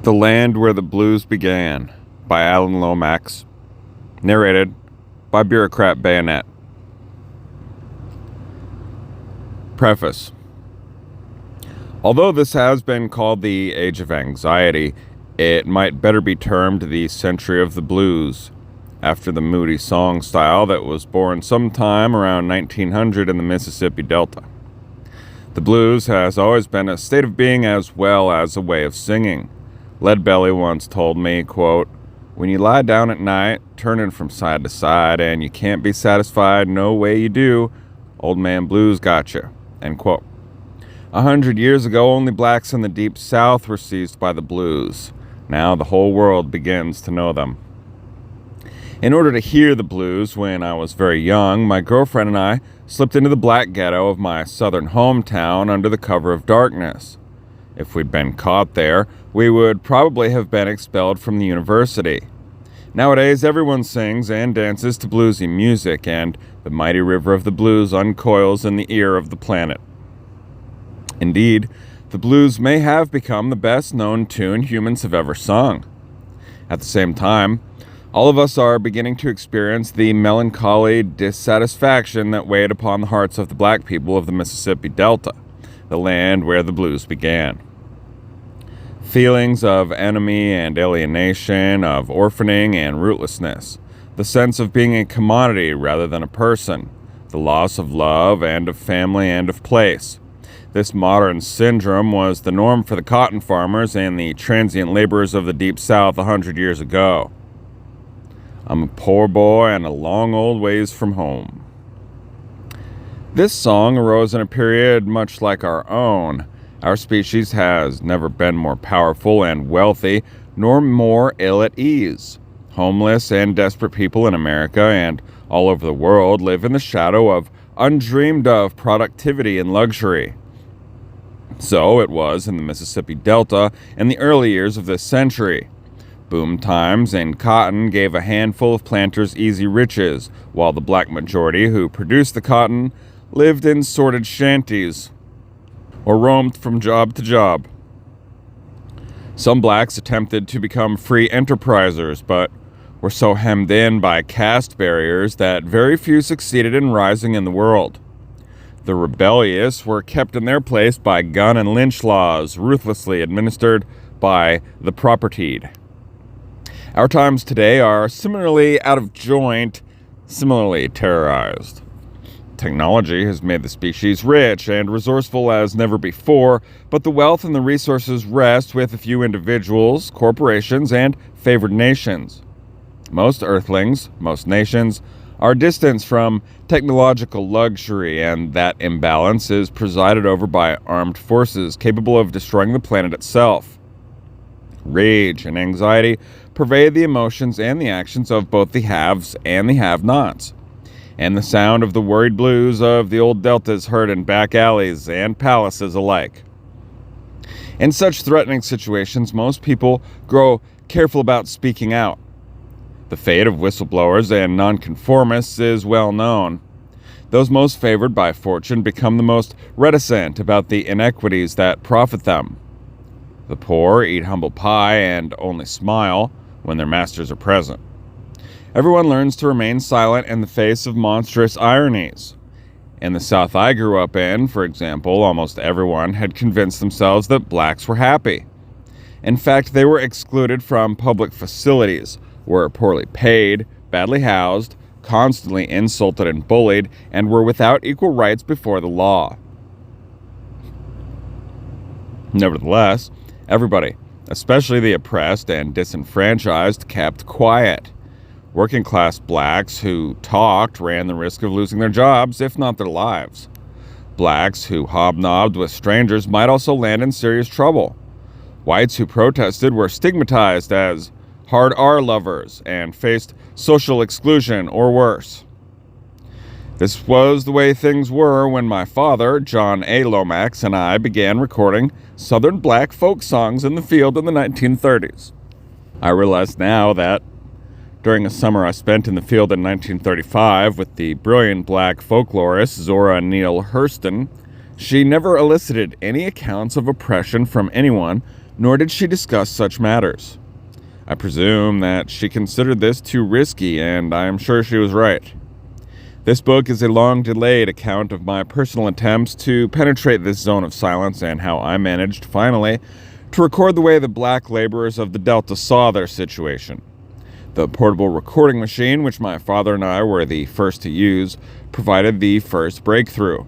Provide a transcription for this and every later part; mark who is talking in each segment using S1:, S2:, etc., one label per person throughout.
S1: The Land Where the Blues Began by Alan Lomax. Narrated by Bureaucrat Bayonet. Preface. Although this has been called the Age of Anxiety, it might better be termed the Century of the Blues, after the moody song style that was born sometime around 1900 in the Mississippi Delta. The blues has always been a state of being as well as a way of singing. Leadbelly once told me, quote, "When you lie down at night, turning from side to side, and you can't be satisfied no way you do, old man blues got you," end quote. 100 years ago, only blacks in the Deep South were seized by the blues. Now the whole world begins to know them. In order to hear the blues when I was very young, my girlfriend and I slipped into the black ghetto of my southern hometown under the cover of darkness. If we'd been caught there, we would probably have been expelled from the university. Nowadays, everyone sings and dances to bluesy music, and the mighty river of the blues uncoils in the ear of the planet. Indeed, the blues may have become the best-known tune humans have ever sung. At the same time, all of us are beginning to experience the melancholy dissatisfaction that weighed upon the hearts of the black people of the Mississippi Delta, the land where the blues began. Feelings of enemy and alienation, of orphaning and rootlessness, the sense of being a commodity rather than a person, the loss of love and of family and of place. This modern syndrome was the norm for the cotton farmers and the transient laborers of the Deep South 100 years ago. I'm a poor boy and a long old ways from home. This song arose in a period much like our own. Our species has never been more powerful and wealthy, nor more ill at ease. Homeless and desperate people in America and all over the world live in the shadow of undreamed of productivity and luxury. So it was in the Mississippi Delta in the early years of this century. Boom times in cotton gave a handful of planters easy riches, while the black majority who produced the cotton lived in sordid shanties or roamed from job to job. Some blacks attempted to become free enterprisers, but were so hemmed in by caste barriers that very few succeeded in rising in the world. The rebellious were kept in their place by gun and lynch laws, ruthlessly administered by the propertied. Our times today are similarly out of joint, similarly terrorized. Technology has made the species rich and resourceful as never before, but the wealth and the resources rest with a few individuals, corporations, and favored nations. Most earthlings, most nations, are distanced from technological luxury, and that imbalance is presided over by armed forces capable of destroying the planet itself. Rage and anxiety pervade the emotions and the actions of both the haves and the have-nots. And the sound of the worried blues of the old deltas heard in back alleys and palaces alike. In such threatening situations, most people grow careful about speaking out. The fate of whistleblowers and nonconformists is well known. Those most favored by fortune become the most reticent about the inequities that profit them. The poor eat humble pie and only smile when their masters are present. Everyone learns to remain silent in the face of monstrous ironies. In the South I grew up in, for example, almost everyone had convinced themselves that blacks were happy. In fact, they were excluded from public facilities, were poorly paid, badly housed, constantly insulted and bullied, and were without equal rights before the law. Nevertheless, everybody, especially the oppressed and disenfranchised, kept quiet. Working-class blacks who talked ran the risk of losing their jobs, if not their lives. Blacks who hobnobbed with strangers might also land in serious trouble. Whites who protested were stigmatized as hard R lovers and faced social exclusion or worse. This was the way things were when my father, John A. Lomax, and I began recording Southern black folk songs in the field in the 1930s. I realize now that during a summer I spent in the field in 1935 with the brilliant black folklorist Zora Neale Hurston, she never elicited any accounts of oppression from anyone nor did she discuss such matters. I presume that she considered this too risky, and I am sure she was right. This book is a long-delayed account of my personal attempts to penetrate this zone of silence and how I managed, finally, to record the way the black laborers of the Delta saw their situation. The portable recording machine, which my father and I were the first to use, provided the first breakthrough.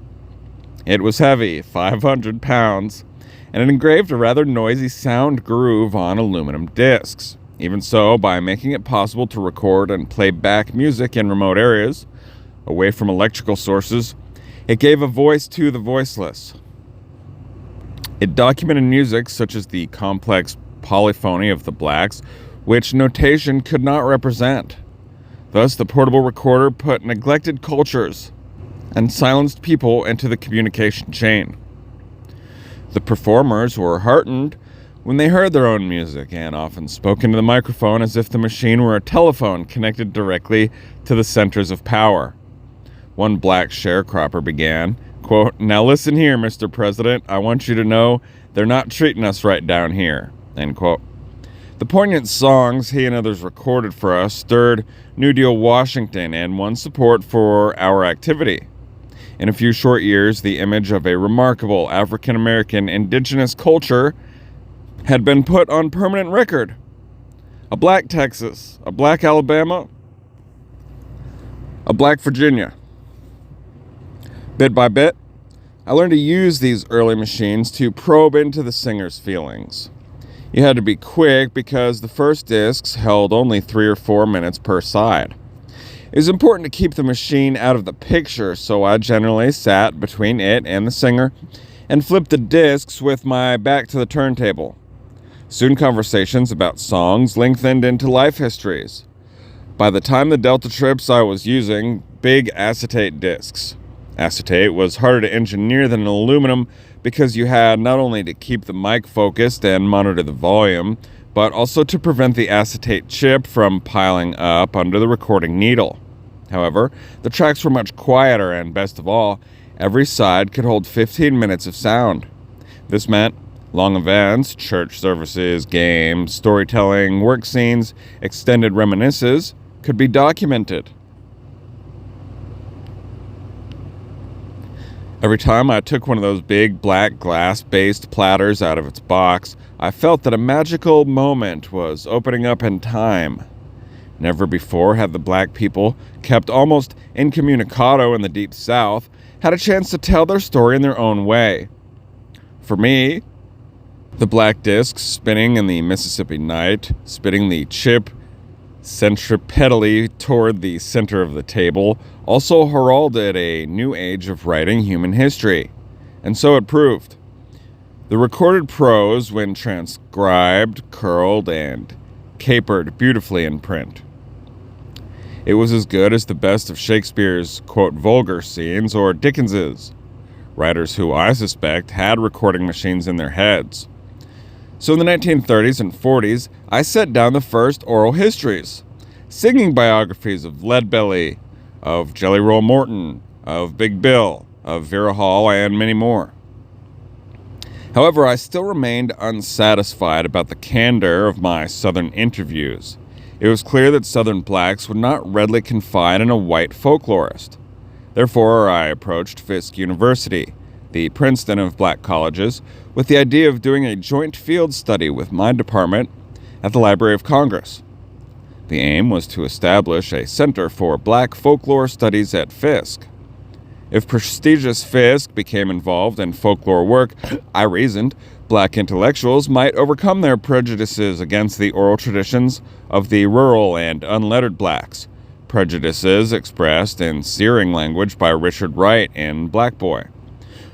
S1: It was heavy, 500 pounds, and it engraved a rather noisy sound groove on aluminum discs. Even so, by making it possible to record and play back music in remote areas, away from electrical sources, it gave a voice to the voiceless. It documented music such as the complex polyphony of the blacks, which notation could not represent. Thus, the portable recorder put neglected cultures and silenced people into the communication chain. The performers were heartened when they heard their own music and often spoke into the microphone as if the machine were a telephone connected directly to the centers of power. One black sharecropper began, quote, "Now listen here, Mr. President. I want you to know they're not treating us right down here," end quote. The poignant songs he and others recorded for us stirred New Deal Washington and won support for our activity. In a few short years, the image of a remarkable African-American indigenous culture had been put on permanent record. A black Texas, a black Alabama, a black Virginia. Bit by bit, I learned to use these early machines to probe into the singer's feelings. You had to be quick because the first discs held only 3 or 4 minutes per side. It was important to keep the machine out of the picture, so I generally sat between it and the singer and flipped the discs with my back to the turntable. Soon conversations about songs lengthened into life histories. By the time the Delta trips, I was using big acetate discs. Acetate was harder to engineer than aluminum because you had not only to keep the mic focused and monitor the volume, but also to prevent the acetate chip from piling up under the recording needle. However, the tracks were much quieter, and best of all, every side could hold 15 minutes of sound. This meant long events, church services, games, storytelling, work scenes, extended reminiscences could be documented. Every time I took one of those big black glass-based platters out of its box, I felt that a magical moment was opening up in time. Never before had the black people, kept almost incommunicado in the Deep South, had a chance to tell their story in their own way. For me, the black discs spinning in the Mississippi night, spitting the chip centripetally toward the center of the table, also heralded a new age of writing human history. And so it proved. The recorded prose, when transcribed, curled, and capered beautifully in print. It was as good as the best of Shakespeare's, quote, vulgar scenes or Dickens's, writers who I suspect had recording machines in their heads. So in the 1930s and 40s, I set down the first oral histories, singing biographies of Leadbelly, of Jelly Roll Morton, of Big Bill, of Vera Hall, and many more. However, I still remained unsatisfied about the candor of my Southern interviews. It was clear that Southern blacks would not readily confide in a white folklorist. Therefore, I approached Fisk University, the Princeton of black colleges, with the idea of doing a joint field study with my department at the Library of Congress. The aim was to establish a center for black folklore studies at Fisk. If prestigious Fisk became involved in folklore work, I reasoned, black intellectuals might overcome their prejudices against the oral traditions of the rural and unlettered blacks, prejudices expressed in searing language by Richard Wright in Black Boy.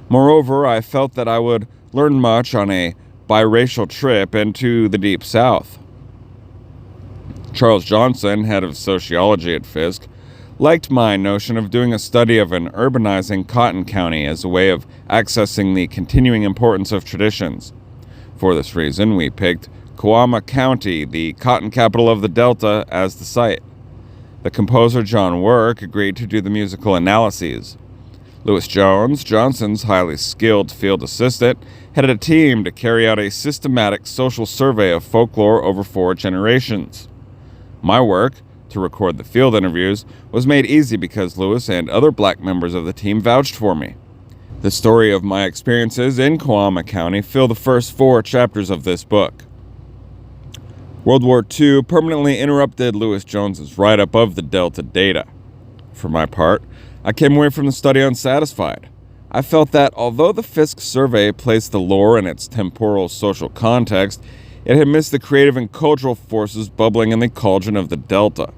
S1: Moreover, I felt that I would learn much on a biracial trip into the Deep South. Charles Johnson, head of sociology at Fisk, liked my notion of doing a study of an urbanizing Cotton County as a way of accessing the continuing importance of traditions. For this reason, we picked Coahoma County, the cotton capital of the Delta, as the site. The composer John Work agreed to do the musical analyses. Lewis Jones, Johnson's highly skilled field assistant, headed a team to carry out a systematic social survey of folklore over 4 generations. My work, to record the field interviews, was made easy because Lewis and other black members of the team vouched for me. The story of my experiences in Coahoma County fill the first 4 chapters of this book. World War II permanently interrupted Lewis Jones's write-up of the Delta data. For my part, I came away from the study unsatisfied. I felt that although the Fisk survey placed the lore in its temporal social context, it had missed the creative and cultural forces bubbling in the cauldron of the Delta.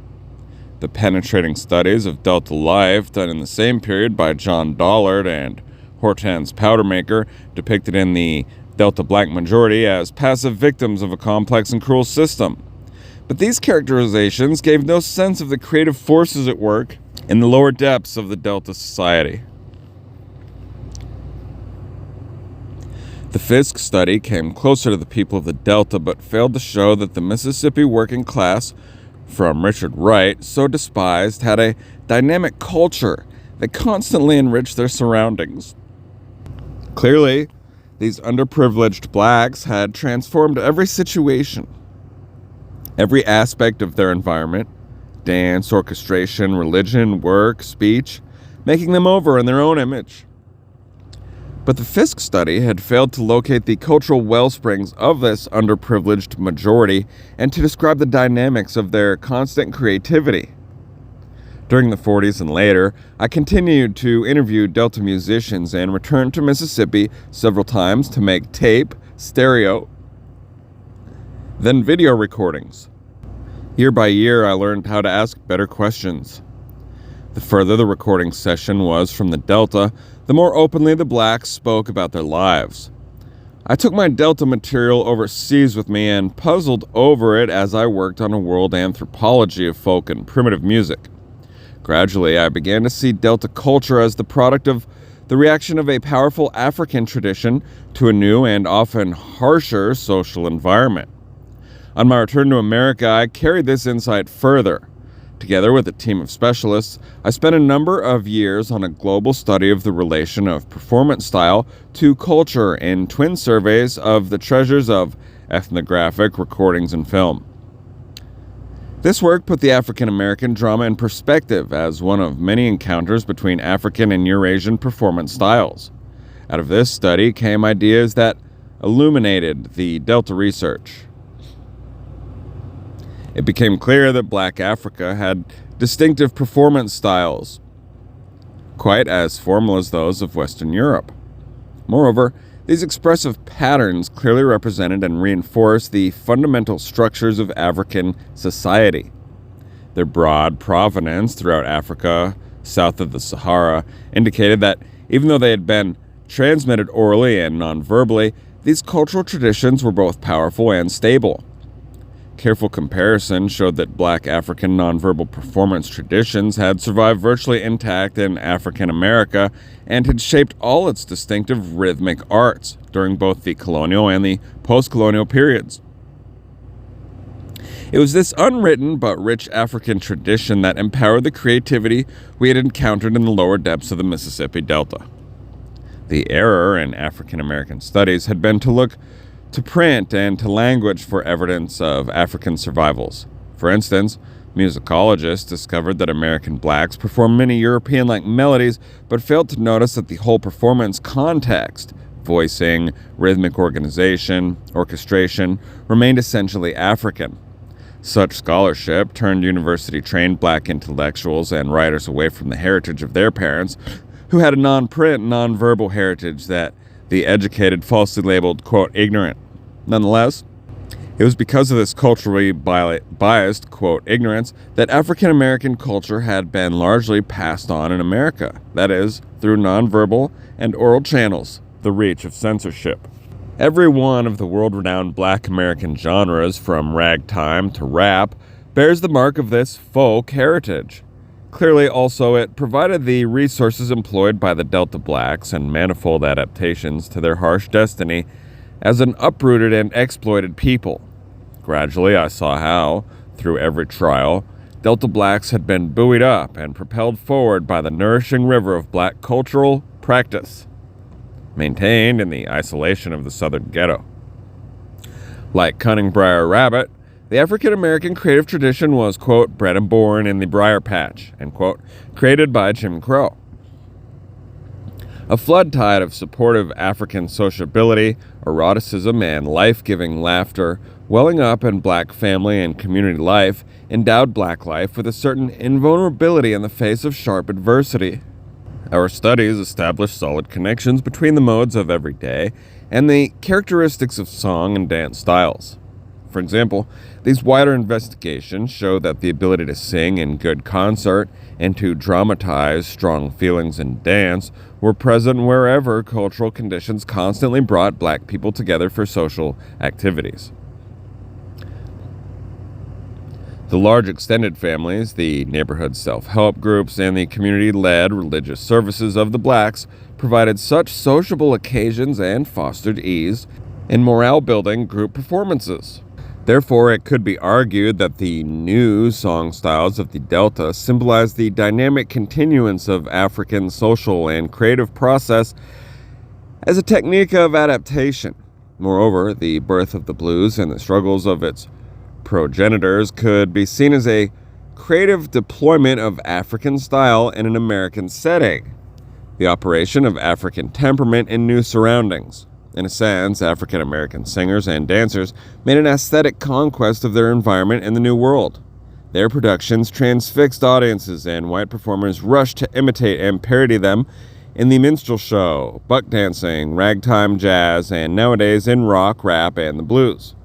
S1: The penetrating studies of Delta life done in the same period by John Dollard and Hortense Powdermaker depicted in the Delta black majority as passive victims of a complex and cruel system. But these characterizations gave no sense of the creative forces at work in the lower depths of the Delta society. The Fisk study came closer to the people of the Delta, but failed to show that the Mississippi working class, from Richard Wright, so despised, had a dynamic culture that constantly enriched their surroundings. Clearly, these underprivileged blacks had transformed every situation, every aspect of their environment, dance, orchestration, religion, work, speech, making them over in their own image. But the Fisk study had failed to locate the cultural wellsprings of this underprivileged majority and to describe the dynamics of their constant creativity. During the 40s and later, I continued to interview Delta musicians and returned to Mississippi several times to make tape, stereo, then video recordings. Year by year, I learned how to ask better questions. The further the recording session was from the Delta, the more openly the blacks spoke about their lives. I took my Delta material overseas with me and puzzled over it as I worked on a world anthropology of folk and primitive music. Gradually, I began to see Delta culture as the product of the reaction of a powerful African tradition to a new and often harsher social environment. On my return to America, I carried this insight further. Together with a team of specialists, I spent a number of years on a global study of the relation of performance style to culture in twin surveys of the treasures of ethnographic recordings and film. This work put the African American drama in perspective as one of many encounters between African and Eurasian performance styles. Out of this study came ideas that illuminated the Delta research. It became clear that Black Africa had distinctive performance styles, quite as formal as those of Western Europe. Moreover, these expressive patterns clearly represented and reinforced the fundamental structures of African society. Their broad provenance throughout Africa, south of the Sahara, indicated that even though they had been transmitted orally and non-verbally, these cultural traditions were both powerful and stable. Careful comparison showed that Black African nonverbal performance traditions had survived virtually intact in African America and had shaped all its distinctive rhythmic arts during both the colonial and the post-colonial periods. It was this unwritten but rich African tradition that empowered the creativity we had encountered in the lower depths of the Mississippi Delta. The error in African American studies had been to look to print and to language for evidence of African survivals. For instance, musicologists discovered that American blacks performed many European-like melodies, but failed to notice that the whole performance context, voicing, rhythmic organization, orchestration, remained essentially African. Such scholarship turned university-trained black intellectuals and writers away from the heritage of their parents, who had a non-print, non-verbal heritage that the educated falsely labeled, quote, ignorant. Nonetheless, it was because of this culturally biased, quote, ignorance that African American culture had been largely passed on in America, that is, through nonverbal and oral channels, the reach of censorship. Every one of the world-renowned Black American genres, from ragtime to rap, bears the mark of this folk heritage. Clearly, also, it provided the resources employed by the Delta Blacks and manifold adaptations to their harsh destiny as an uprooted and exploited people. Gradually, I saw how, through every trial, Delta blacks had been buoyed up and propelled forward by the nourishing river of black cultural practice, maintained in the isolation of the southern ghetto. Like Cunning Briar Rabbit, the African-American creative tradition was, quote, bred and born in the briar patch, end quote, created by Jim Crow. A flood tide of supportive African sociability, eroticism, and life-giving laughter welling up in black family and community life endowed black life with a certain invulnerability in the face of sharp adversity. Our studies established solid connections between the modes of everyday and the characteristics of song and dance styles. For example, these wider investigations show that the ability to sing in good concert and to dramatize strong feelings in dance were present wherever cultural conditions constantly brought black people together for social activities. The large extended families, the neighborhood self-help groups, and the community-led religious services of the blacks provided such sociable occasions and fostered ease in morale-building group performances. Therefore, it could be argued that the new song styles of the Delta symbolize the dynamic continuance of African social and creative process as a technique of adaptation. Moreover, the birth of the blues and the struggles of its progenitors could be seen as a creative deployment of African style in an American setting, the operation of African temperament in new surroundings. In a sense, African-American singers and dancers made an aesthetic conquest of their environment in the New World. Their productions transfixed audiences, and white performers rushed to imitate and parody them in the minstrel show, buck dancing, ragtime jazz, and nowadays in rock, rap, and the blues.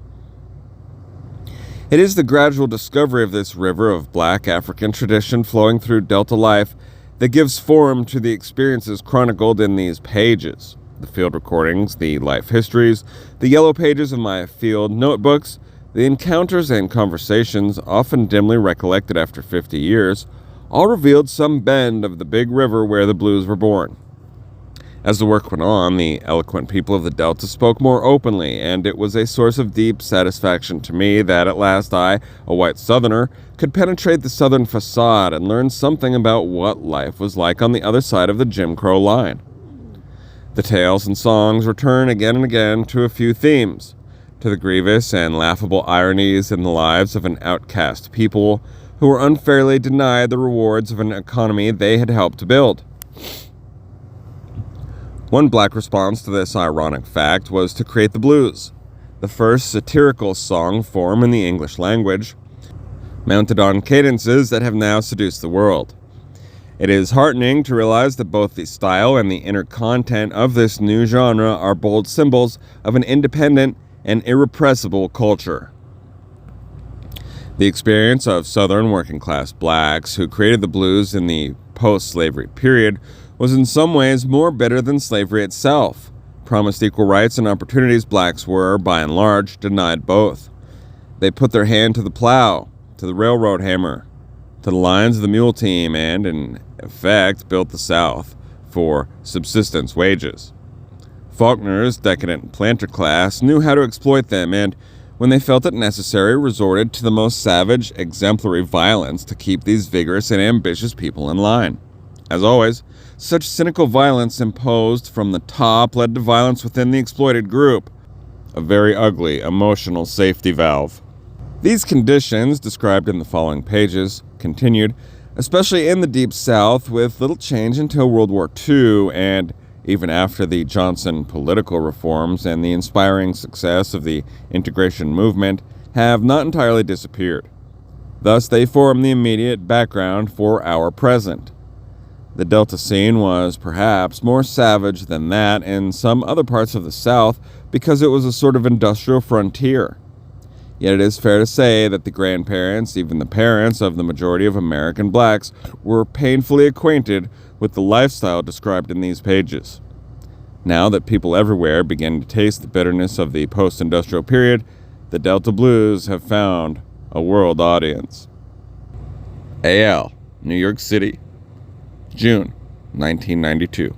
S1: It is the gradual discovery of this river of black African tradition flowing through Delta life that gives form to the experiences chronicled in these pages. The field recordings, the life histories, the yellow pages of my field notebooks, the encounters and conversations, often dimly recollected after 50 years, all revealed some bend of the big river where the blues were born. As the work went on, the eloquent people of the Delta spoke more openly, and it was a source of deep satisfaction to me that at last I, a white Southerner, could penetrate the Southern facade and learn something about what life was like on the other side of the Jim Crow line. The tales and songs return again and again to a few themes, to the grievous and laughable ironies in the lives of an outcast people who were unfairly denied the rewards of an economy they had helped to build. One black response to this ironic fact was to create the blues, the first satirical song form in the English language, mounted on cadences that have now seduced the world. It is heartening to realize that both the style and the inner content of this new genre are bold symbols of an independent and irrepressible culture. The experience of Southern working-class blacks who created the blues in the post-slavery period was in some ways more bitter than slavery itself. Promised equal rights and opportunities, blacks were, by and large, denied both. They put their hand to the plow, to the railroad hammer, to the lines of the mule team, and, in effect, built the South for subsistence wages. Faulkner's decadent planter class knew how to exploit them, and, when they felt it necessary, resorted to the most savage, exemplary violence to keep these vigorous and ambitious people in line. As always, such cynical violence imposed from the top led to violence within the exploited group, a very ugly emotional safety valve. These conditions, described in the following pages, continued, especially in the Deep South, with little change until World War II and even after the Johnson political reforms and the inspiring success of the integration movement have not entirely disappeared. Thus, they form the immediate background for our present. The Delta scene was perhaps more savage than that in some other parts of the South because it was a sort of industrial frontier. Yet it is fair to say that the grandparents, even the parents of the majority of American blacks, were painfully acquainted with the lifestyle described in these pages. Now that people everywhere begin to taste the bitterness of the post-industrial period, the Delta blues have found a world audience. A.L., New York City, June 1992.